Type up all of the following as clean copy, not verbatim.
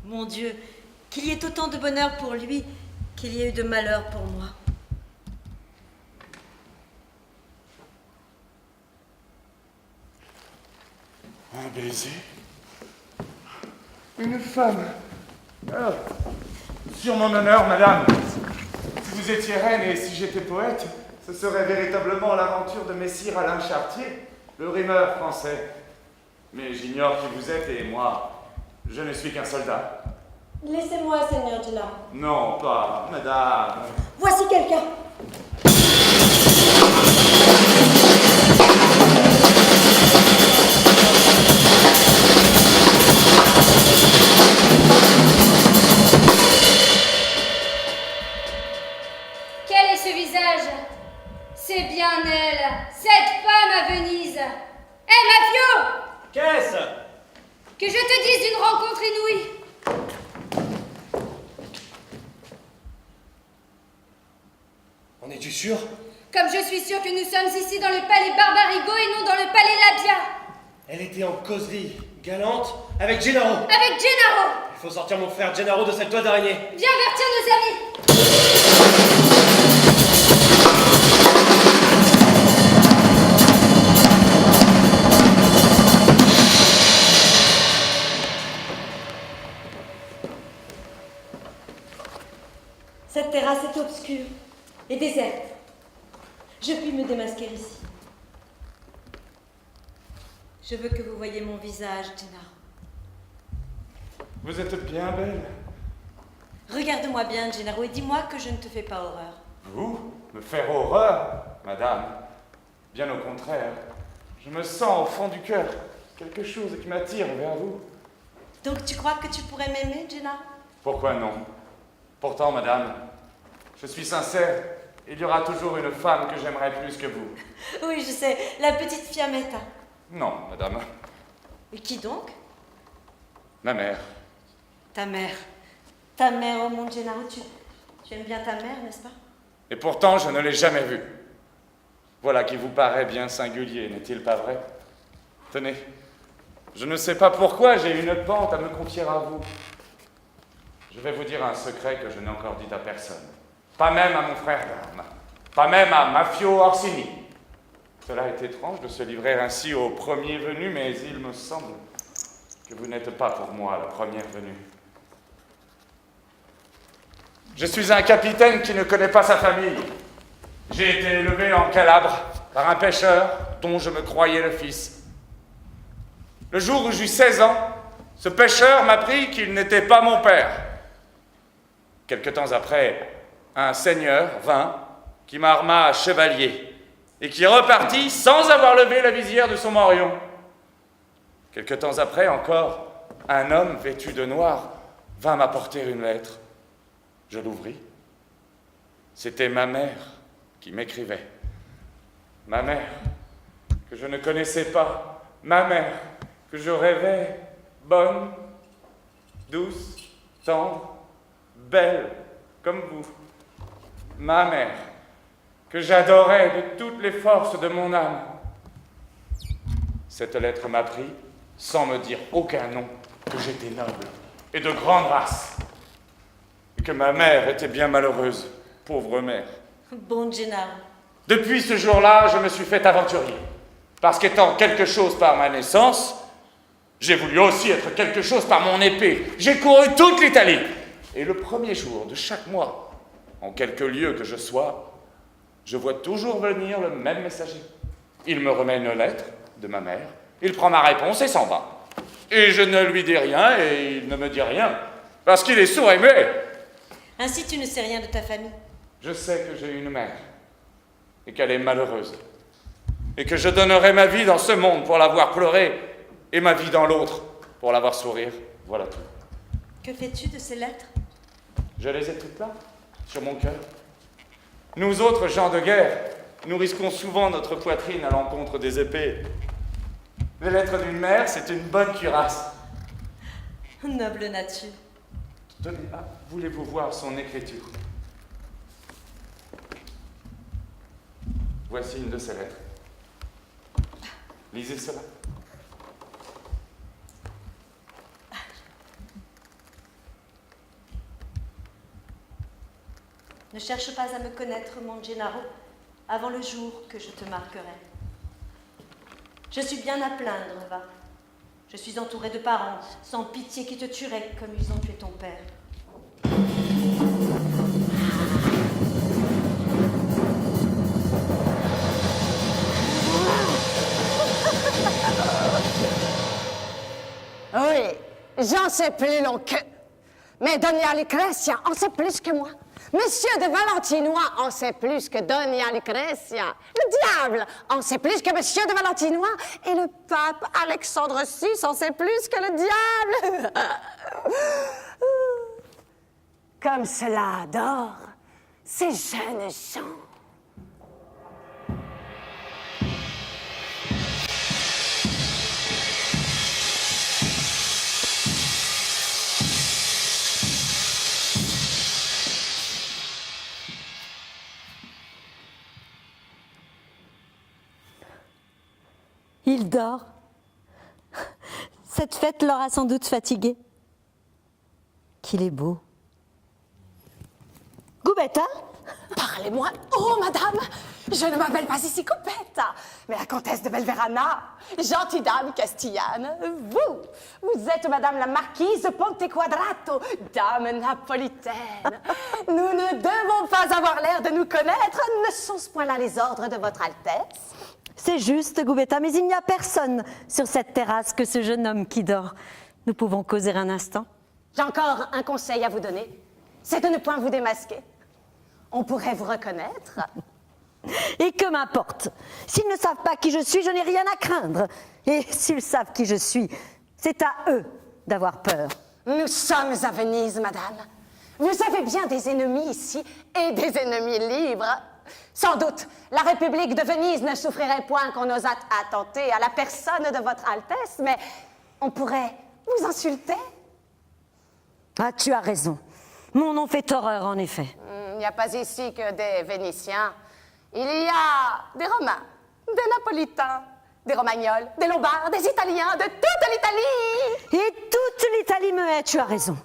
Mon Dieu, qu'il y ait autant de bonheur pour lui qu'il y ait eu de malheur pour moi. Un baiser? Une femme? Ah, sur mon honneur, madame, si vous étiez reine et si j'étais poète, ce serait véritablement l'aventure de Messire Alain Chartier, le rimeur français. Mais j'ignore qui vous êtes et moi, je ne suis qu'un soldat. Laissez-moi, Seigneur Gennaro. Non, pas, madame. Voici quelqu'un. Quel est ce visage? C'est bien elle, cette femme à Venise. Hé, Mafio! Qu'est-ce? Que je te dise d'une rencontre inouïe. En es-tu sûr? Comme je suis sûre que nous sommes ici dans le palais Barbarigo et non dans le palais Labia. Elle était en causerie, galante, avec Gennaro. Avec Gennaro. Il faut sortir mon frère Gennaro de cette toile d'araignée. Viens avertir nos amis. Cette terrasse est obscure et déserte. Je puis me démasquer ici. Je veux que vous voyiez mon visage, Gennaro. Vous êtes bien belle. Regarde-moi bien, Gennaro, et dis-moi que je ne te fais pas horreur. Vous? Me faire horreur, madame? Bien au contraire. Je me sens au fond du cœur quelque chose qui m'attire vers vous. Donc tu crois que tu pourrais m'aimer, Gennaro? Pourquoi non? Pourtant, madame, je suis sincère. Il y aura toujours une femme que j'aimerais plus que vous. Oui, je sais, la petite Fiammetta. Non, madame. Et qui donc? Ma mère. Ta mère. Ta mère, oh mon Gennaro, tu aimes bien ta mère, n'est-ce pas? Et pourtant, je ne l'ai jamais vue. Voilà qui vous paraît bien singulier, n'est-il pas vrai? Tenez, je ne sais pas pourquoi j'ai une pente à me confier à vous. Je vais vous dire un secret que je n'ai encore dit à personne. Pas même à mon frère d'armes. Pas même à Mafio Orsini. Cela est étrange de se livrer ainsi au premier venu, mais il me semble que vous n'êtes pas pour moi la première venue. Je suis un capitaine qui ne connaît pas sa famille. J'ai été élevé en Calabre par un pêcheur dont je me croyais le fils. Le jour où j'eus 16 ans, ce pêcheur m'apprit qu'il n'était pas mon père. Quelque temps après, un seigneur vint qui m'arma chevalier et qui repartit sans avoir levé la visière de son morion. Quelque temps après encore, un homme vêtu de noir vint m'apporter une lettre. Je l'ouvris. C'était ma mère qui m'écrivait. Ma mère, que je ne connaissais pas. Ma mère, que je rêvais bonne, douce, tendre, belle, comme vous. Ma mère, que j'adorais de toutes les forces de mon âme. Cette lettre m'apprit, sans me dire aucun nom, que j'étais noble et de grande race. Et que ma mère était bien malheureuse, pauvre mère. Bon Gennaro. Depuis ce jour-là, je me suis fait aventurier. Parce qu'étant quelque chose par ma naissance, j'ai voulu aussi être quelque chose par mon épée. J'ai couru toute l'Italie. Et le premier jour de chaque mois, en quelque lieu que je sois, je vois toujours venir le même messager. Il me remet une lettre de ma mère, il prend ma réponse et s'en va. Et je ne lui dis rien et il ne me dit rien, parce qu'il est sourd et muet. Ainsi tu ne sais rien de ta famille. Je sais que j'ai une mère, et qu'elle est malheureuse, et que je donnerai ma vie dans ce monde pour la voir pleurer, et ma vie dans l'autre pour la voir sourire. Voilà tout. Que fais-tu de ces lettres? Je les ai toutes là, sur mon cœur. Nous autres gens de guerre, nous risquons souvent notre poitrine à l'encontre des épées. Les lettres d'une mère, c'est une bonne cuirasse. Noble nature. Tenez, voulez-vous voir son écriture? Voici une de ces lettres. Lisez cela. Ne cherche pas à me connaître, mon Gennaro, avant le jour que je te marquerai. Je suis bien à plaindre, va. Je suis entourée de parents sans pitié qui te tueraient comme ils ont tué ton père. Oui, j'en sais plus long que... Mais Doña Lucrezia en sait plus que moi. Monsieur de Valentinois en sait plus que Doña Lucrezia. Le diable en sait plus que Monsieur de Valentinois. Et le pape Alexandre VI en sait plus que le diable. Comme cela adore ces jeunes gens. Il dort. Cette fête l'aura sans doute fatigué. Qu'il est beau. Gubetta? Parlez-moi. Oh, madame, je ne m'appelle pas ici Gubetta, mais la comtesse de Belverana, gentille dame castillane. Vous êtes madame la marquise de Ponte Quadrato, dame napolitaine. Nous ne devons pas avoir l'air de nous connaître. Ne sont-ce point là les ordres de votre Altesse? C'est juste, Gubetta, mais il n'y a personne sur cette terrasse que ce jeune homme qui dort. Nous pouvons causer un instant. J'ai encore un conseil à vous donner, c'est de ne point vous démasquer. On pourrait vous reconnaître. Et que m'importe. S'ils ne savent pas qui je suis, je n'ai rien à craindre. Et s'ils savent qui je suis, c'est à eux d'avoir peur. Nous sommes à Venise, madame. Vous avez bien des ennemis ici, et des ennemis libres. Sans doute, la République de Venise ne souffrirait point qu'on osât attenter à la personne de votre Altesse, mais on pourrait vous insulter. Ah, tu as raison. Mon nom fait horreur, en effet. Il n'y a pas ici que des Vénitiens. Il y a des Romains, des Napolitains, des Romagnols, des Lombards, des Italiens, de toute l'Italie. Et toute l'Italie me hait, tu as raison.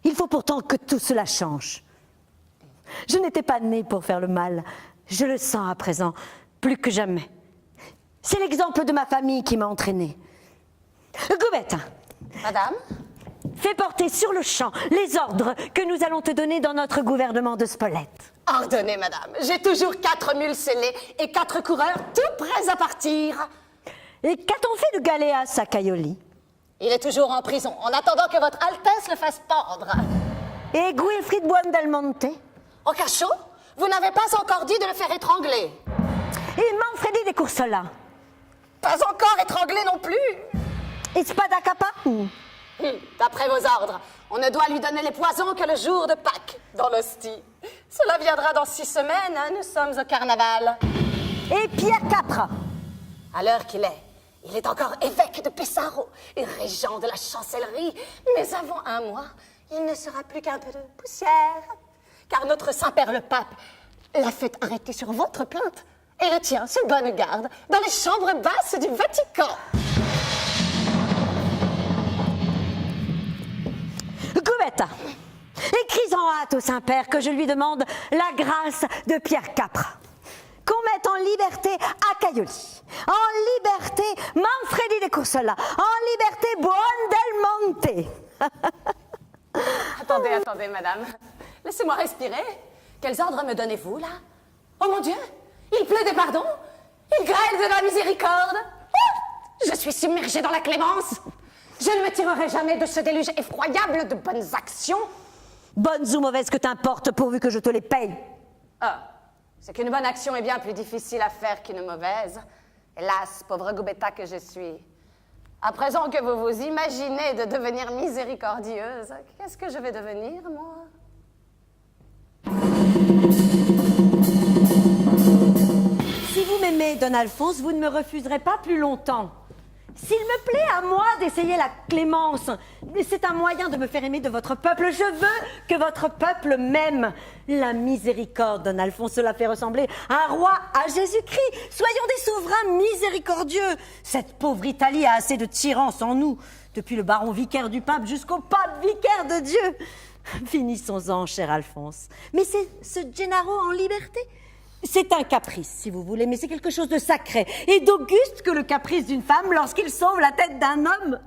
Il faut pourtant que tout cela change. Je n'étais pas née pour faire le mal. Je le sens à présent, plus que jamais. C'est l'exemple de ma famille qui m'a entraînée. Gubetta, Madame? fais porter sur le champ les ordres que nous allons te donner dans notre gouvernement de Spolète. Ordonnez, madame. J'ai toujours 4 mules scellées et 4 coureurs tout prêts à partir. Et qu'a-t-on fait de Galéas à Caioli? Il est toujours en prison, en attendant que votre Altesse le fasse pendre. Et Guilfrid Buondelmonte? Au cachot? Vous n'avez pas encore dit de le faire étrangler. Et Manfredi de Coursola? Pas encore étranglé non plus. Et Spada Kappa? D'après vos ordres, on ne doit lui donner les poisons que le jour de Pâques, dans l'hostie. Cela viendra dans 6 semaines, hein, nous sommes au carnaval. Et Pierre Capra? À l'heure qu'il est, il est encore évêque de Pesaro et régent de la chancellerie. Mais avant un mois, il ne sera plus qu'un peu de poussière. Car notre Saint-Père le Pape l'a fait arrêter sur votre plainte et le tient sous bonne garde dans les chambres basses du Vatican. Gubetta, écris en hâte au Saint-Père que je lui demande la grâce de Pierre Capra. Qu'on mette en liberté Accaioli, en liberté Manfredi de Coursola, en liberté Buondelmonte. Attendez, madame. Laissez-moi respirer. Quels ordres me donnez-vous, là? Oh mon Dieu! Il pleut des pardons? Il grêle de la miséricorde? Oh, je suis submergée dans la clémence. Je ne me tirerai jamais de ce déluge effroyable de bonnes actions. Bonnes ou mauvaises que t'importe pourvu que je te les paye. Ah, c'est qu'une bonne action est bien plus difficile à faire qu'une mauvaise. Hélas, pauvre Gubetta que je suis. À présent que vous vous imaginez de devenir miséricordieuse, qu'est-ce que je vais devenir, moi? Si vous m'aimez, Don Alphonse, vous ne me refuserez pas plus longtemps. S'il me plaît à moi d'essayer la clémence, c'est un moyen de me faire aimer de votre peuple. Je veux que votre peuple m'aime. La miséricorde d'un Alphonse, cela fait ressembler un roi à Jésus-Christ. Soyons des souverains miséricordieux. Cette pauvre Italie a assez de tyrans sans nous, depuis le baron vicaire du pape jusqu'au pape vicaire de Dieu. Finissons-en, cher Alphonse. Mais c'est ce Gennaro en liberté? C'est un caprice, si vous voulez, mais c'est quelque chose de sacré et d'auguste que le caprice d'une femme lorsqu'il sauve la tête d'un homme.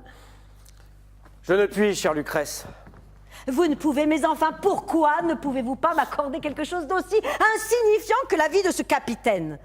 Je ne puis, chère Lucrèce. Vous ne pouvez, mais enfin, pourquoi ne pouvez-vous pas m'accorder quelque chose d'aussi insignifiant que la vie de ce capitaine?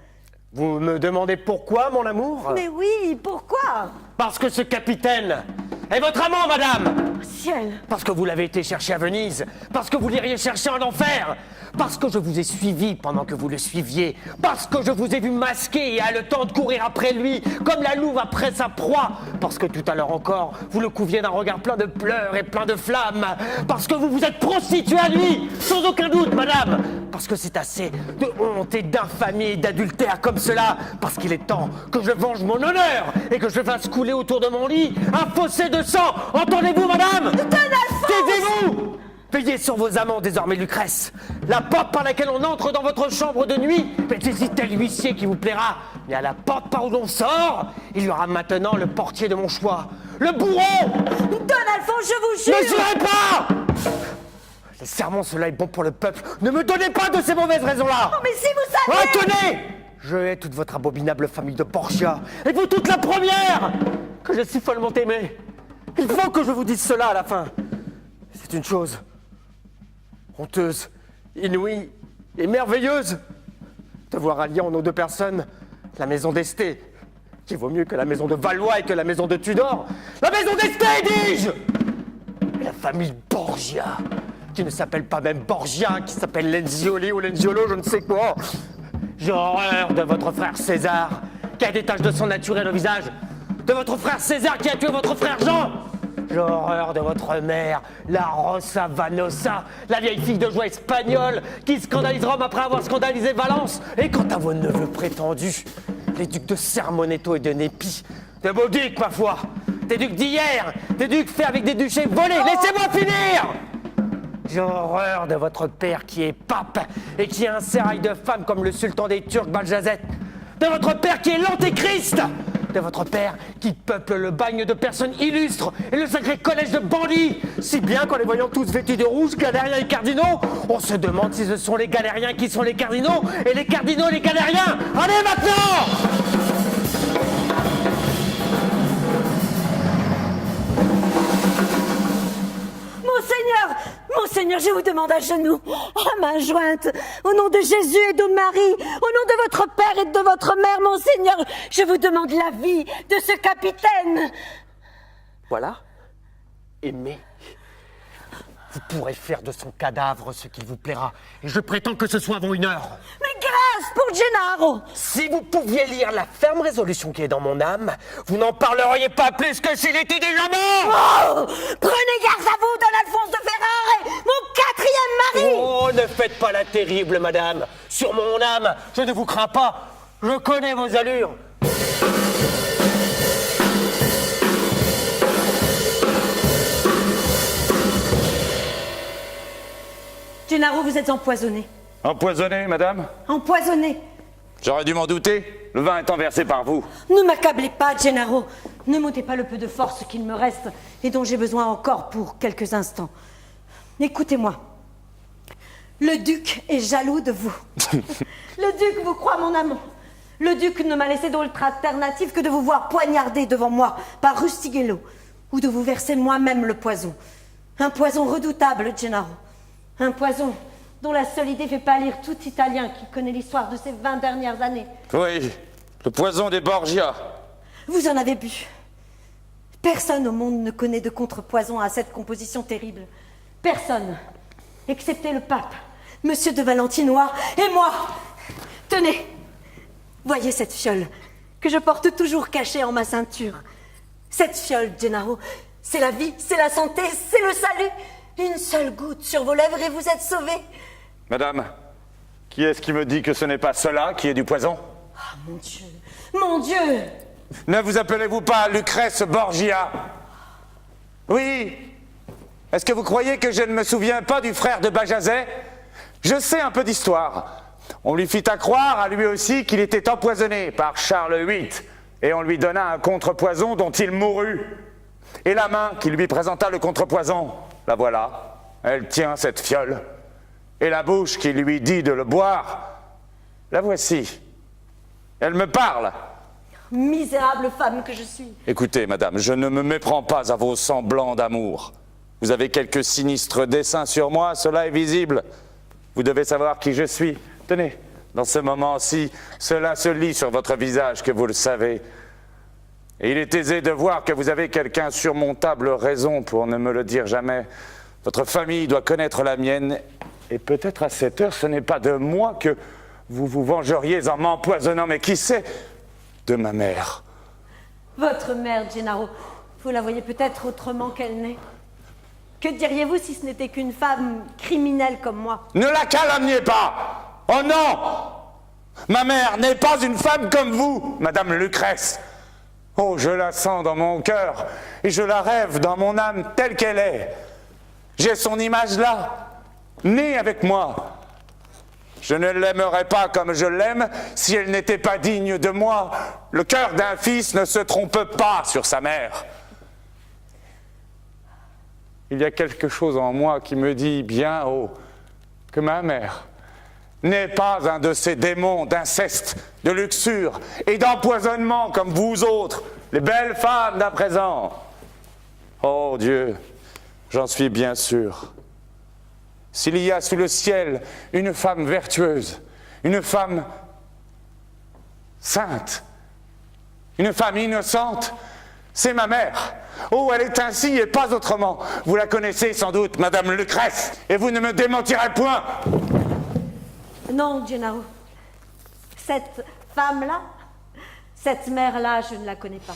Vous me demandez pourquoi, mon amour? Mais oui, pourquoi? Parce que ce capitaine est votre amant, madame! Ciel! Parce que vous l'avez été chercher à Venise, parce que vous l'iriez chercher en enfer, parce que je vous ai suivi pendant que vous le suiviez, parce que je vous ai vu masqué et haletant de courir après lui, comme la louve après sa proie, parce que tout à l'heure encore, vous le couviez d'un regard plein de pleurs et plein de flammes, parce que vous vous êtes prostituée à lui, sans aucun doute, madame, parce que c'est assez de honte et d'infamie et d'adultère comme cela, parce qu'il est temps que je venge mon honneur et que je fasse couler autour de mon lit un fossé de sang. Entendez-vous, madame? Taisez-vous! Veillez sur vos amants désormais, Lucrèce. La porte par laquelle on entre dans votre chambre de nuit est ici tel huissier qui vous plaira. Mais à la porte par où l'on sort, il y aura maintenant le portier de mon choix, le bourreau. Don Alphonse, je vous jure! Ne jurez pas! Les serments, cela est bon pour le peuple. Ne me donnez pas de ces mauvaises raisons-là! Oh, mais si vous savez... Retenez! Je hais toute votre abominable famille de Borgia, et vous toute la première, que je suis follement aimé. Il faut que je vous dise cela à la fin. C'est une chose honteuse, inouïe et merveilleuse de voir allier en nos deux personnes la maison d'Este, qui vaut mieux que la maison de Valois et que la maison de Tudor. La maison d'Este, dis-je! Et la famille Borgia, qui ne s'appelle pas même Borgia, qui s'appelle Lenzioli ou Lenziolo, je ne sais quoi. J'ai horreur de votre frère César, qui a des taches de sang naturel au visage. De votre frère César qui a tué votre frère Jean. J'ai horreur de votre mère, la Rosa Vanosa, la vieille fille de joie espagnole qui scandalise Rome après avoir scandalisé Valence. Et quant à vos neveux prétendus, les ducs de Sermonetto et de Népi, de beaux ducs, ma foi, des ducs d'hier, des ducs faits avec des duchés volés. Laissez-moi finir! J'ai horreur de votre père qui est pape et qui a un sérail de femmes comme le sultan des Turcs Bajazet. De votre père qui est l'antéchrist. De votre père qui peuple le bagne de personnes illustres et le sacré collège de bandits. Si bien qu'en les voyant tous vêtus de rouge, galériens et cardinaux, on se demande si ce sont les galériens qui sont les cardinaux et les cardinaux les galériens. Allez maintenant! Monseigneur, je vous demande à genoux, à main jointe, au nom de Jésus et de Marie, au nom de votre père et de votre mère, Monseigneur, je vous demande la vie de ce capitaine. Voilà, aimez. Vous pourrez faire de son cadavre ce qu'il vous plaira, et je prétends que ce soit avant 1 heure. Mais grâce pour Gennaro! Si vous pouviez lire la ferme résolution qui est dans mon âme, vous n'en parleriez pas plus que s'il était déjà mort! Oh! Prenez garde à vous, Don Alphonse de Ferrare, mon 4e mari! Oh, ne faites pas la terrible, madame. Sur mon âme, je ne vous crains pas. Je connais vos allures. Gennaro, vous êtes empoisonné. Empoisonné, madame? Empoisonné. J'aurais dû m'en douter. Le vin étant versé par vous. Ne m'accablez pas, Gennaro. Ne m'ôtez pas le peu de force qu'il me reste et dont j'ai besoin encore pour quelques instants. Écoutez-moi. Le duc est jaloux de vous. Le duc vous croit mon amant. Le duc ne m'a laissé d'autre alternative que de vous voir poignarder devant moi par Rustighello ou de vous verser moi-même le poison. Un poison redoutable, Gennaro. Un poison dont la seule idée fait pâlir tout Italien qui connaît l'histoire de ces 20 dernières années. Oui, le poison des Borgia. Vous en avez bu. Personne au monde ne connaît de contrepoison à cette composition terrible. Personne, excepté le pape, Monsieur de Valentinois et moi. Tenez, voyez cette fiole que je porte toujours cachée en ma ceinture. Cette fiole, Gennaro, c'est la vie, c'est la santé, c'est le salut. Une seule goutte sur vos lèvres et vous êtes sauvé. Madame, qui est-ce qui me dit que ce n'est pas cela qui est du poison? Ah, mon Dieu, mon Dieu! Ne vous appelez-vous pas Lucrèce Borgia? Oui. Est-ce que vous croyez que je ne me souviens pas du frère de Bajazet? Je sais un peu d'histoire. On lui fit accroire, à lui aussi, qu'il était empoisonné par Charles VIII, et on lui donna un contrepoison dont il mourut. Et la main qui lui présenta le contrepoison, la voilà, elle tient cette fiole. Et la bouche qui lui dit de le boire, la voici. Elle me parle. Misérable femme que je suis. Écoutez, madame, je ne me méprends pas à vos semblants d'amour. Vous avez quelques sinistres desseins sur moi, cela est visible. Vous devez savoir qui je suis. Tenez, dans ce moment-ci, cela se lit sur votre visage, que vous le savez. Et il est aisé de voir que vous avez quelque insurmontable raison pour ne me le dire jamais. Votre famille doit connaître la mienne, et peut-être à cette heure, ce n'est pas de moi que vous vous vengeriez en m'empoisonnant, mais qui sait, de ma mère. Votre mère, Gennaro, vous la voyez peut-être autrement qu'elle n'est. Que diriez-vous si ce n'était qu'une femme criminelle comme moi? Ne la calomniez pas! Oh non! Ma mère n'est pas une femme comme vous, Madame Lucrèce. Oh, je la sens dans mon cœur et je la rêve dans mon âme telle qu'elle est. J'ai son image là, née avec moi. Je ne l'aimerais pas comme je l'aime si elle n'était pas digne de moi. Le cœur d'un fils ne se trompe pas sur sa mère. Il y a quelque chose en moi qui me dit bien haut que ma mère n'est pas un de ces démons d'inceste, de luxure et d'empoisonnement comme vous autres, les belles femmes d'à présent. Oh Dieu, j'en suis bien sûr. S'il y a sous le ciel une femme vertueuse, une femme sainte, une femme innocente, c'est ma mère. Oh, elle est ainsi et pas autrement. Vous la connaissez sans doute, Madame Lucrèce, et vous ne me démentirez point. Non, Gennaro. Cette femme-là, cette mère-là, je ne la connais pas.